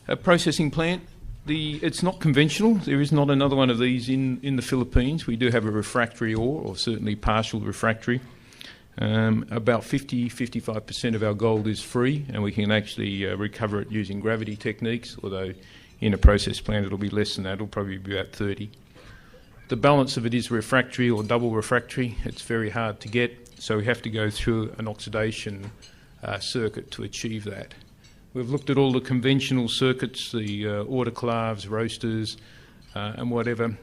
A processing plant. It's not conventional. There is not another one of these in the Philippines. We do have a refractory ore, or certainly partial refractory. About 50-55% of our gold is free, and we can actually recover it using gravity techniques, although in a process plant it'll be less than that. It'll probably be about 30. The balance of it is refractory or double refractory. It's very hard to get, so we have to go through an oxidation circuit to achieve that. We've looked at all the conventional circuits, the autoclaves, roasters, and whatever.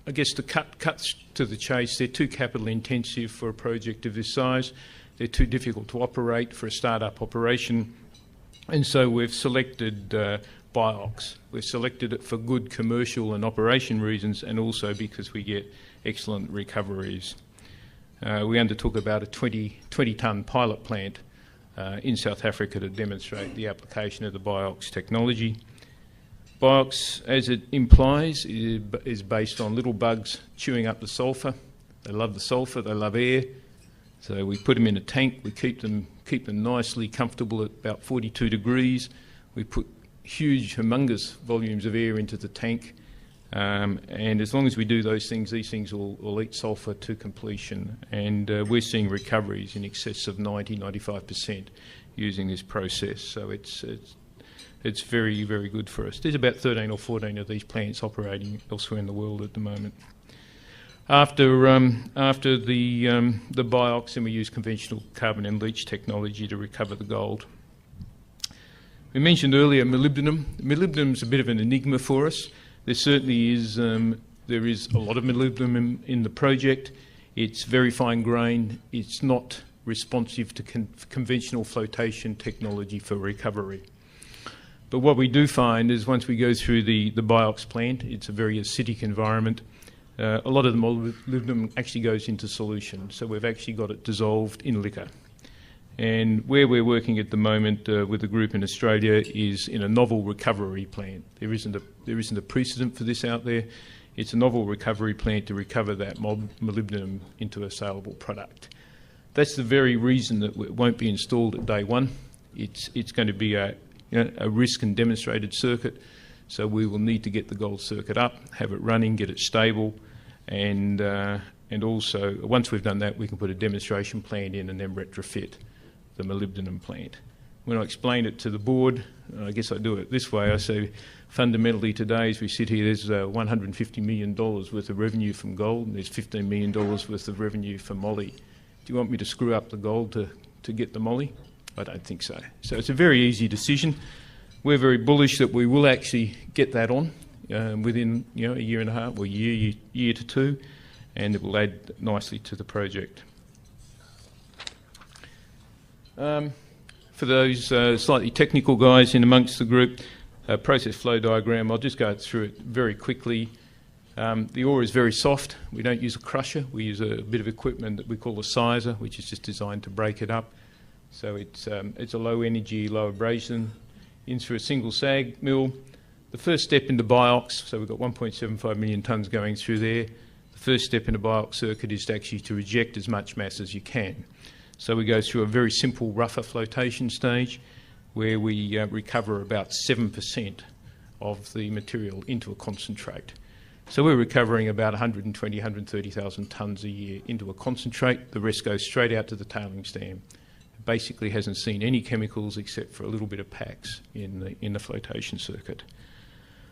I guess the cuts to the chase, they're too capital intensive for a project of this size. They're too difficult to operate for a start-up operation. And so we've selected ByOx. We've selected it for good commercial and operation reasons, and also because we get excellent recoveries. We undertook about a 20-tonne pilot plant in South Africa to demonstrate the application of the ByOx technology. ByOx, as it implies, is based on little bugs chewing up the sulphur. They love the sulphur, they love air. So we put them in a tank, we keep them nicely comfortable at about 42 degrees. We put huge, humongous volumes of air into the tank. And as long as we do those things, these things will eat sulphur to completion. And we're seeing recoveries in excess of 90-95% using this process. So it's very, very good for us. There's about 13 or 14 of these plants operating elsewhere in the world at the moment. After the ByOx, then we use conventional carbon and leach technology to recover the gold. We mentioned earlier molybdenum. Molybdenum is a bit of an enigma for us. There certainly is there is a lot of molybdenum in the project. It's very fine grained. It's not responsive to conventional flotation technology for recovery. But what we do find is once we go through the ByOx plant, it's a very acidic environment. A lot of the molybdenum actually goes into solution, so we've actually got it dissolved in liquor. And where we're working at the moment with a group in Australia is in a novel recovery plant. There isn't a precedent for this out there. It's a novel recovery plant to recover that molybdenum into a saleable product. That's the very reason that it won't be installed at day one. It's going to be a risk and demonstrated circuit, so we will need to get the gold circuit up, have it running, get it stable, and also once we've done that, we can put a demonstration plant in and then retrofit the molybdenum plant. When I explain it to the board, I guess I do it this way. I say fundamentally today as we sit here, there's $150 million worth of revenue from gold, and there's $15 million worth of revenue for moly. Do you want me to screw up the gold to get the moly? I don't think so. So it's a very easy decision. We're very bullish that we will actually get that on within a year and a half or year to two, and it will add nicely to the project. For those slightly technical guys in amongst the group, process flow diagram, I'll just go through it very quickly. The ore is very soft. We don't use a crusher. We use a bit of equipment that we call a sizer, which is just designed to break it up. So it's a low energy, low abrasion, in through a single SAG mill. The first step into ByOx, so we've got 1.75 million tonnes going through there. The first step in a ByOx circuit is to actually to reject as much mass as you can. So we go through a very simple rougher flotation stage where we recover about 7% of the material into a concentrate. So we're recovering about 120, 130,000 tonnes a year into a concentrate. The rest goes straight out to the tailings dam. It basically hasn't seen any chemicals except for a little bit of PAX in the flotation circuit.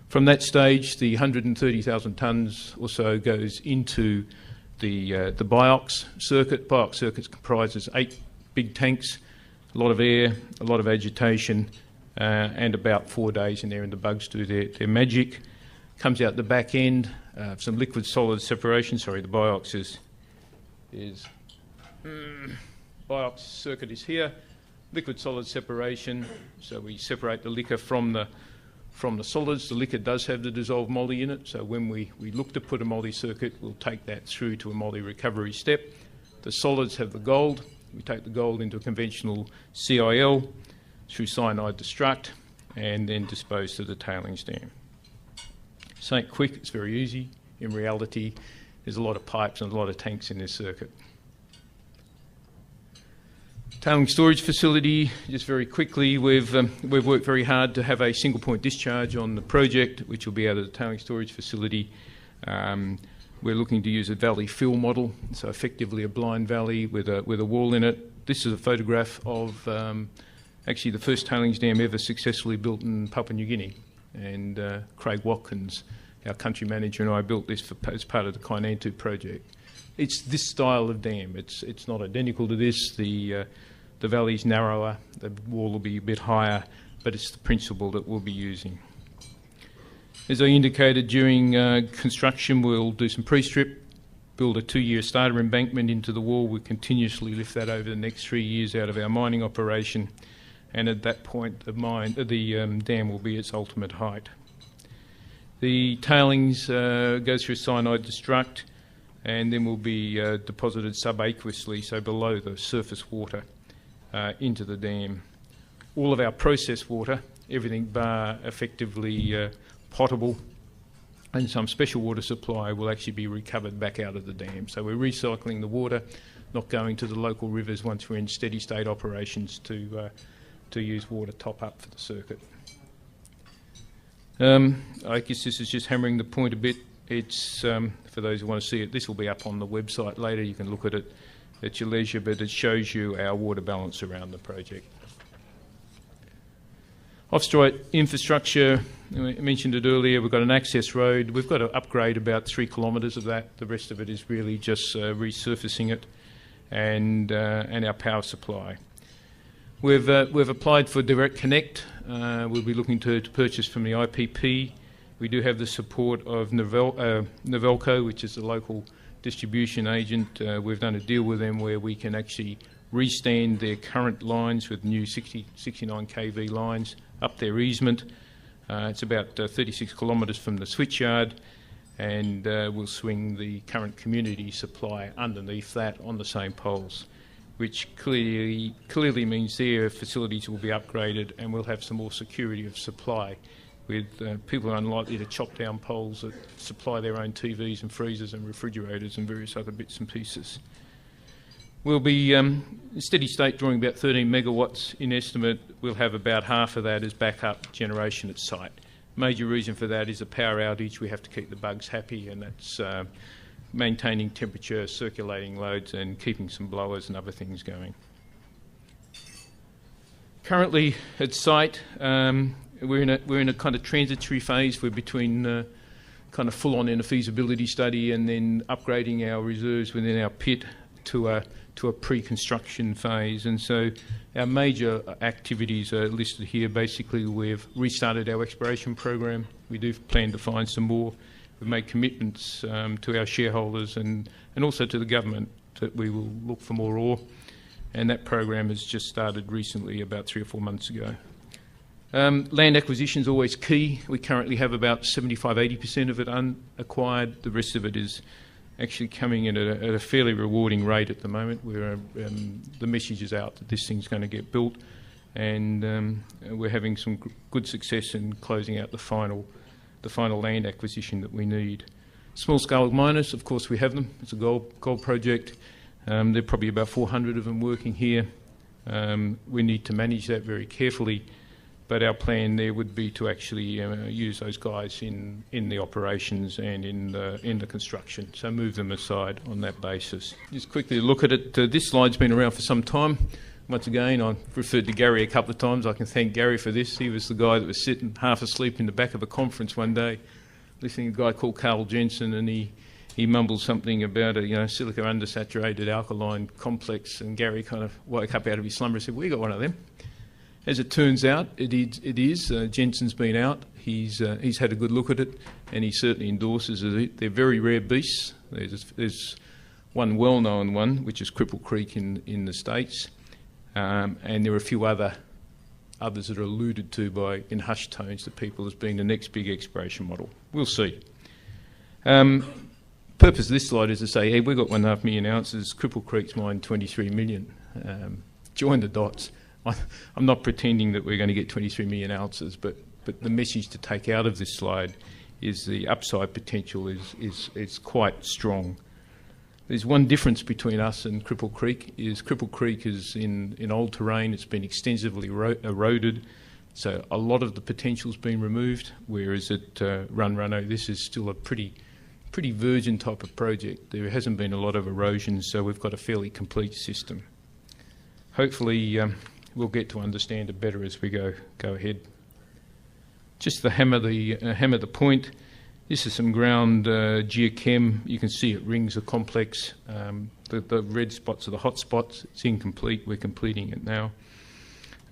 From that stage, the 130,000 tonnes or so goes into the ByOx circuit. ByOx circuit comprises 8 big tanks, a lot of air, a lot of agitation, and about 4 days in there, and the bugs do their magic. Comes out the back end, some liquid solid separation. Sorry, the ByOx ByOx circuit is here. Liquid solid separation. So we separate the liquor from the solids. The liquor does have the dissolved moly in it, so when we look to put a moly circuit, we'll take that through to a moly recovery step. The solids have the gold. We take the gold into a conventional CIL through cyanide destruct and then dispose to the tailings dam. This ain't quick, it's very easy. In reality, there's a lot of pipes and a lot of tanks in this circuit. Tailing storage facility, just very quickly, we've worked very hard to have a single point discharge on the project, which will be out of the tailing storage facility. We're looking to use a valley fill model, so effectively a blind valley with a wall in it. This is a photograph of actually the first tailings dam ever successfully built in Papua New Guinea, and Craig Watkins, our country manager, and I built this as part of the Kainantu project. It's this style of dam. It's not identical to this. The valley's narrower, the wall will be a bit higher, but it's the principle that we'll be using. As I indicated, during construction we'll do some pre-strip, build a 2-year starter embankment into the wall. We'll continuously lift that over the next 3 years out of our mining operation, and at that point the dam will be its ultimate height. The tailings go through cyanide destruct and then will be deposited subaqueously, so below the surface water, into the dam. All of our process water, everything bar effectively potable and some special water supply, will actually be recovered back out of the dam. So we're recycling the water, not going to the local rivers once we're in steady state operations to use water top up for the circuit. I guess this is just hammering the point a bit. It's, for those who want to see it, this will be up on the website later. You can look at it at your leisure, but it shows you our water balance around the project. Off-strike infrastructure, I mentioned it earlier, we've got an access road. We've got to upgrade about 3 kilometres of that. The rest of it is really just resurfacing it, and our power supply. We've applied for Direct Connect. We'll be looking to purchase from the IPP. We do have the support of Novelco, which is the local distribution agent. We've done a deal with them where we can actually restand their current lines with new 69 kV lines up their easement. It's about 36 kilometres from the switchyard, and we'll swing the current community supply underneath that on the same poles, which clearly means their facilities will be upgraded and we'll have some more security of supply, with people are unlikely to chop down poles that supply their own TVs and freezers and refrigerators and various other bits and pieces. We'll be steady state drawing about 13 megawatts in estimate. We'll have about half of that as backup generation at site. Major reason for that is a power outage. We have to keep the bugs happy, and that's maintaining temperature, circulating loads, and keeping some blowers and other things going. Currently at site, we're in a kind of transitory phase. We're between kind of full on in a feasibility study and then upgrading our reserves within our pit to a pre-construction phase. And so our major activities are listed here. Basically, we've restarted our exploration program. We do plan to find some more. We've made commitments to our shareholders and also to the government that we will look for more ore. And that program has just started recently, about 3 or 4 months ago. Land acquisition is always key. We currently have about 75–80% of it unacquired. The rest of it is actually coming in at a fairly rewarding rate at the moment. The message is out that this thing's going to get built, and we're having some good success in closing out the final land acquisition that we need. Small-scale miners, of course, we have them. It's a gold project. There are probably about 400 of them working here. We need to manage that very carefully. But our plan there would be to actually use those guys in the operations and in the construction, so move them aside on that basis. Just quickly look at it. This slide's been around for some time. Once again, I've referred to Gary a couple of times. I can thank Gary for this. He was the guy that was sitting half asleep in the back of a conference one day, listening to a guy called Carl Jensen, and he mumbled something about a silica undersaturated alkaline complex, and Gary kind of woke up out of his slumber and said, "We got one of them." As it turns out, it is. Jensen's been out. He's had a good look at it, and he certainly endorses it. They're very rare beasts. There's one well-known one, which is Cripple Creek in the States, and there are a few others that are alluded to in hushed tones to people as being the next big exploration model. We'll see. Purpose of this slide is to say, hey, we've got 1.5 million ounces. Cripple Creek's mined 23 million. Join the dots. I'm not pretending that we're going to get 23 million ounces, but the message to take out of this slide is the upside potential is quite strong. There's one difference between us and Cripple Creek. Cripple Creek is in old terrain. It's been extensively eroded, so a lot of the potential's been removed, whereas at Runruno, this is still a pretty virgin type of project. There hasn't been a lot of erosion, so we've got a fairly complete system. Hopefully we'll get to understand it better as we go ahead. Just to hammer the point, this is some ground geochem. You can see it rings a complex. The red spots are the hot spots. It's incomplete. We're completing it now.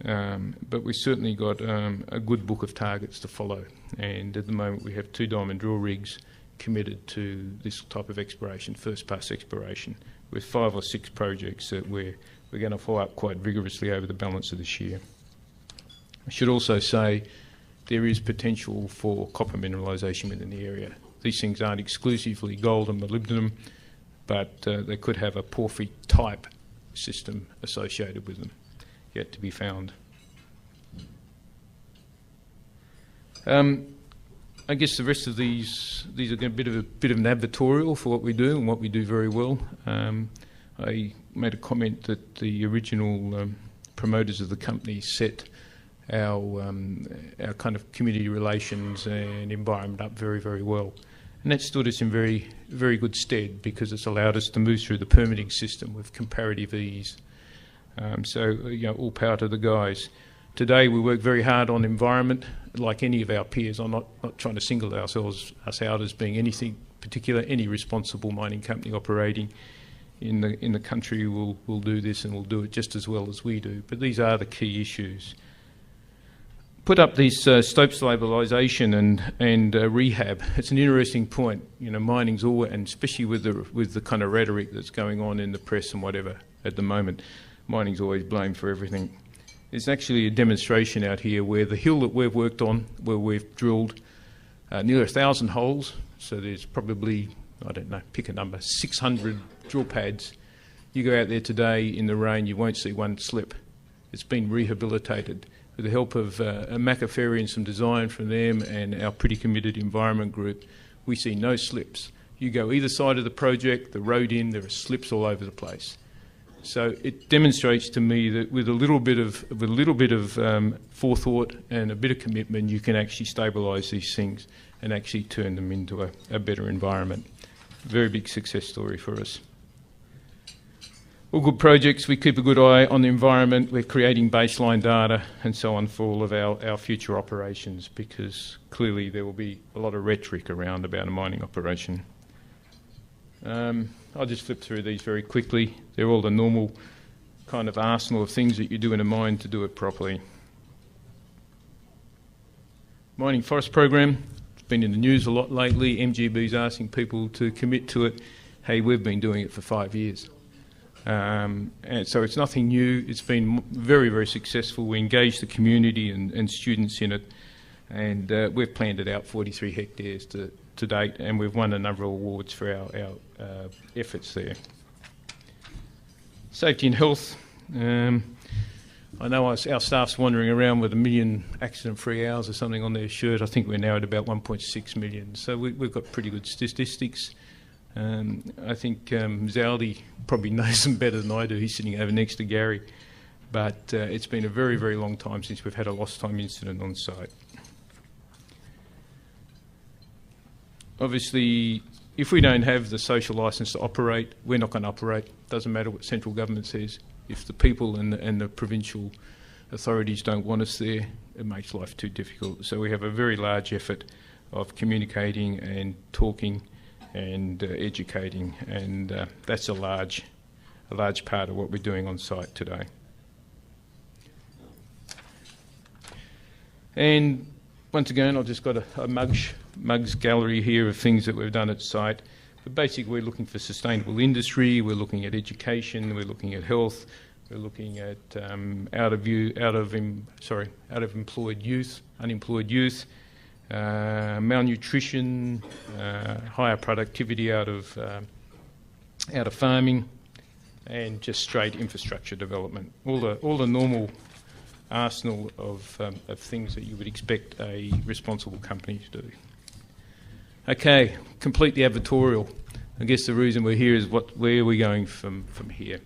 But we've certainly got a good book of targets to follow. And at the moment we have 2 diamond drill rigs committed to this type of exploration, first pass exploration, with 5 or 6 projects that we're going to follow up quite vigorously over the balance of this year. I should also say there is potential for copper mineralisation within the area. These things aren't exclusively gold and molybdenum, but they could have a porphyry type system associated with them, yet to be found. I guess the rest of these are a bit of an advertorial for what we do and what we do very well. I made a comment that the original promoters of the company set our kind of community relations and environment up very, very well. And that stood us in very, very good stead because it's allowed us to move through the permitting system with comparative ease. So, all power to the guys. Today we work very hard on environment, like any of our peers. I'm not trying to single us out as being anything particular. Any responsible mining company operating in the country will do this and will do it just as well as we do. But these are the key issues. Put up this stope stabilisation and rehab. It's an interesting point. Mining's always, and especially with the kind of rhetoric that's going on in the press and whatever at the moment, mining's always blamed for everything. There's actually a demonstration out here where the hill that we've worked on, where we've drilled nearly 1,000 holes, so there's probably, I don't know, pick a number, 600 drill pads. You go out there today in the rain, you won't see one slip. It's been rehabilitated with the help of McAfee and some design from them and our pretty committed environment group. We see no slips. You go either side of the project, the road in, there are slips all over the place. So it demonstrates to me that with a little bit of forethought and a bit of commitment, you can actually stabilise these things and actually turn them into a better environment. Very big success story for us. All good projects. We keep a good eye on the environment. We're creating baseline data and so on for all of our future operations, because clearly there will be a lot of rhetoric around about a mining operation. I'll just flip through these very quickly. They're all the normal kind of arsenal of things that you do in a mine to do it properly. Mining forest program. It's been in the news a lot lately. MGB's asking people to commit to it. Hey, we've been doing it for 5 years. And so it's nothing new. It's been very, very successful. We engaged the community and students in it, and we've planned it out 43 hectares to date, and we've won a number of awards for our efforts there. Safety and health. I know our staff's wandering around with 1 million accident-free hours or something on their shirt. I think we're now at about 1.6 million. So we've got pretty good statistics. I think Zaldi probably knows them better than I do. He's sitting over next to Gary. But it's been a very, very long time since we've had a lost time incident on site. Obviously, if we don't have the social licence to operate, we're not going to operate. Doesn't matter what central government says. If the people and the provincial authorities don't want us there, it makes life too difficult. So we have a very large effort of communicating and talking and educating, and that's a large part of what we're doing on site today. And once again, I've just got a mugs gallery here of things that we've done at site. But basically, we're looking for sustainable industry. We're looking at education. We're looking at health. We're looking at unemployed youth, malnutrition, higher productivity out of farming, and just straight infrastructure development. All the normal arsenal of things that you would expect a responsible company to do. Okay, complete the advertorial. I guess the reason we're here is where are we going from here?